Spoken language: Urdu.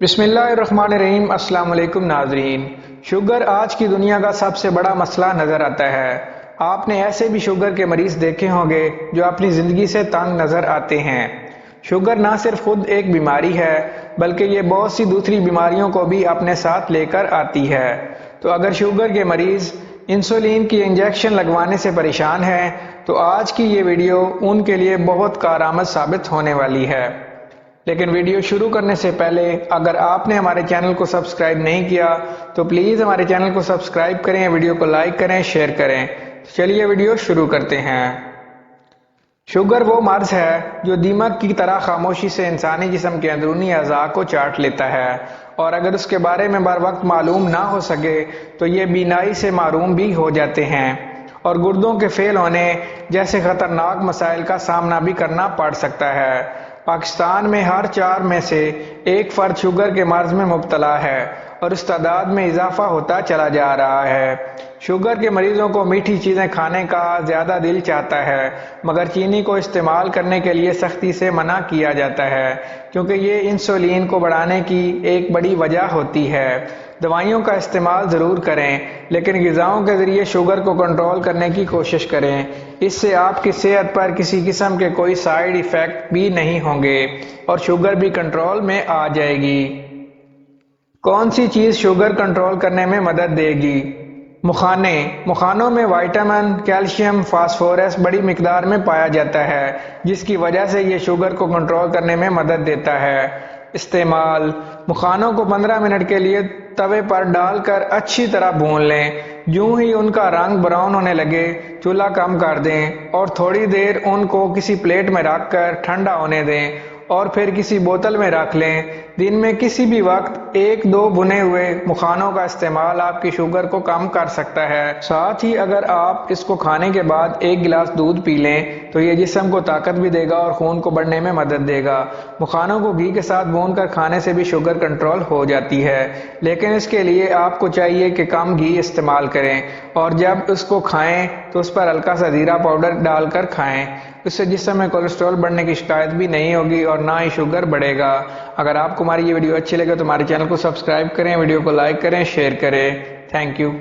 بسم اللہ الرحمن الرحیم۔ السلام علیکم ناظرین۔ شوگر آج کی دنیا کا سب سے بڑا مسئلہ نظر آتا ہے۔ آپ نے ایسے بھی شوگر کے مریض دیکھے ہوں گے جو اپنی زندگی سے تنگ نظر آتے ہیں۔ شوگر نہ صرف خود ایک بیماری ہے بلکہ یہ بہت سی دوسری بیماریوں کو بھی اپنے ساتھ لے کر آتی ہے۔ تو اگر شوگر کے مریض انسولین کی انجیکشن لگوانے سے پریشان ہیں تو آج کی یہ ویڈیو ان کے لیے بہت کارآمد ثابت ہونے والی ہے۔ لیکن ویڈیو شروع کرنے سے پہلے اگر آپ نے ہمارے چینل کو سبسکرائب نہیں کیا تو پلیز ہمارے چینل کو سبسکرائب کریں، ویڈیو کو لائک کریں، شیئر کریں۔ چلیے ویڈیو شروع کرتے ہیں۔ شوگر وہ مرض ہے جو دیمک کی طرح خاموشی سے انسانی جسم کے اندرونی اعضاء کو چاٹ لیتا ہے، اور اگر اس کے بارے میں بر وقت معلوم نہ ہو سکے تو یہ بینائی سے محروم بھی ہو جاتے ہیں اور گردوں کے فیل ہونے جیسے خطرناک مسائل کا سامنا بھی کرنا پڑ سکتا ہے۔ پاکستان میں ہر 4 میں سے 1 فرد شوگر کے مرض میں مبتلا ہے اور اس تعداد میں اضافہ ہوتا چلا جا رہا ہے۔ شوگر کے مریضوں کو میٹھی چیزیں کھانے کا زیادہ دل چاہتا ہے، مگر چینی کو استعمال کرنے کے لیے سختی سے منع کیا جاتا ہے کیونکہ یہ انسولین کو بڑھانے کی ایک بڑی وجہ ہوتی ہے۔ دوائیوں کا استعمال ضرور کریں لیکن غذاؤں کے ذریعے شوگر کو کنٹرول کرنے کی کوشش کریں۔ اس سے آپ کی صحت پر کسی قسم کے کوئی سائیڈ ایفیکٹ بھی نہیں ہوں گے اور شوگر بھی کنٹرول میں آ جائے گی۔ کون سی چیز شوگر کنٹرول کرنے میں مدد دے گی؟ مکھانے۔ مکھانوں میں وائٹامن، کیلشیم، فاسفورس بڑی مقدار میں پایا جاتا ہے جس کی وجہ سے یہ شوگر کو کنٹرول کرنے میں مدد دیتا ہے۔ استعمال: مکھانوں کو 15 منٹ کے لیے توے پر ڈال کر اچھی طرح بھون لیں۔ جوں ہی ان کا رنگ براؤن ہونے لگے چولہا کم کر دیں اور تھوڑی دیر ان کو کسی پلیٹ میں رکھ کر ٹھنڈا ہونے دیں اور پھر کسی بوتل میں رکھ لیں۔ دن میں کسی بھی وقت 1-2 بھنے ہوئے مکھانوں کا استعمال آپ کی شوگر کو کم کر سکتا ہے۔ ساتھ ہی اگر آپ اس کو کھانے کے بعد 1 گلاس دودھ پی لیں تو یہ جسم کو طاقت بھی دے گا اور خون کو بڑھنے میں مدد دے گا۔ مکھانوں کو گھی کے ساتھ بھون کر کھانے سے بھی شوگر کنٹرول ہو جاتی ہے، لیکن اس کے لیے آپ کو چاہیے کہ کم گھی استعمال کریں اور جب اس کو کھائیں تو اس پر ہلکا سا زیرہ پاؤڈر ڈال کر کھائیں۔ اس سے جسم میں کولیسٹرول بڑھنے کی شکایت بھی نہیں ہوگی اور نہ ہی شوگر بڑھے گا۔ اگر آپ کو ہماری یہ ویڈیو اچھی لگے تو ہمارے چینل کو سبسکرائب کریں، ویڈیو کو لائک کریں، شیئر کریں۔ Thank you.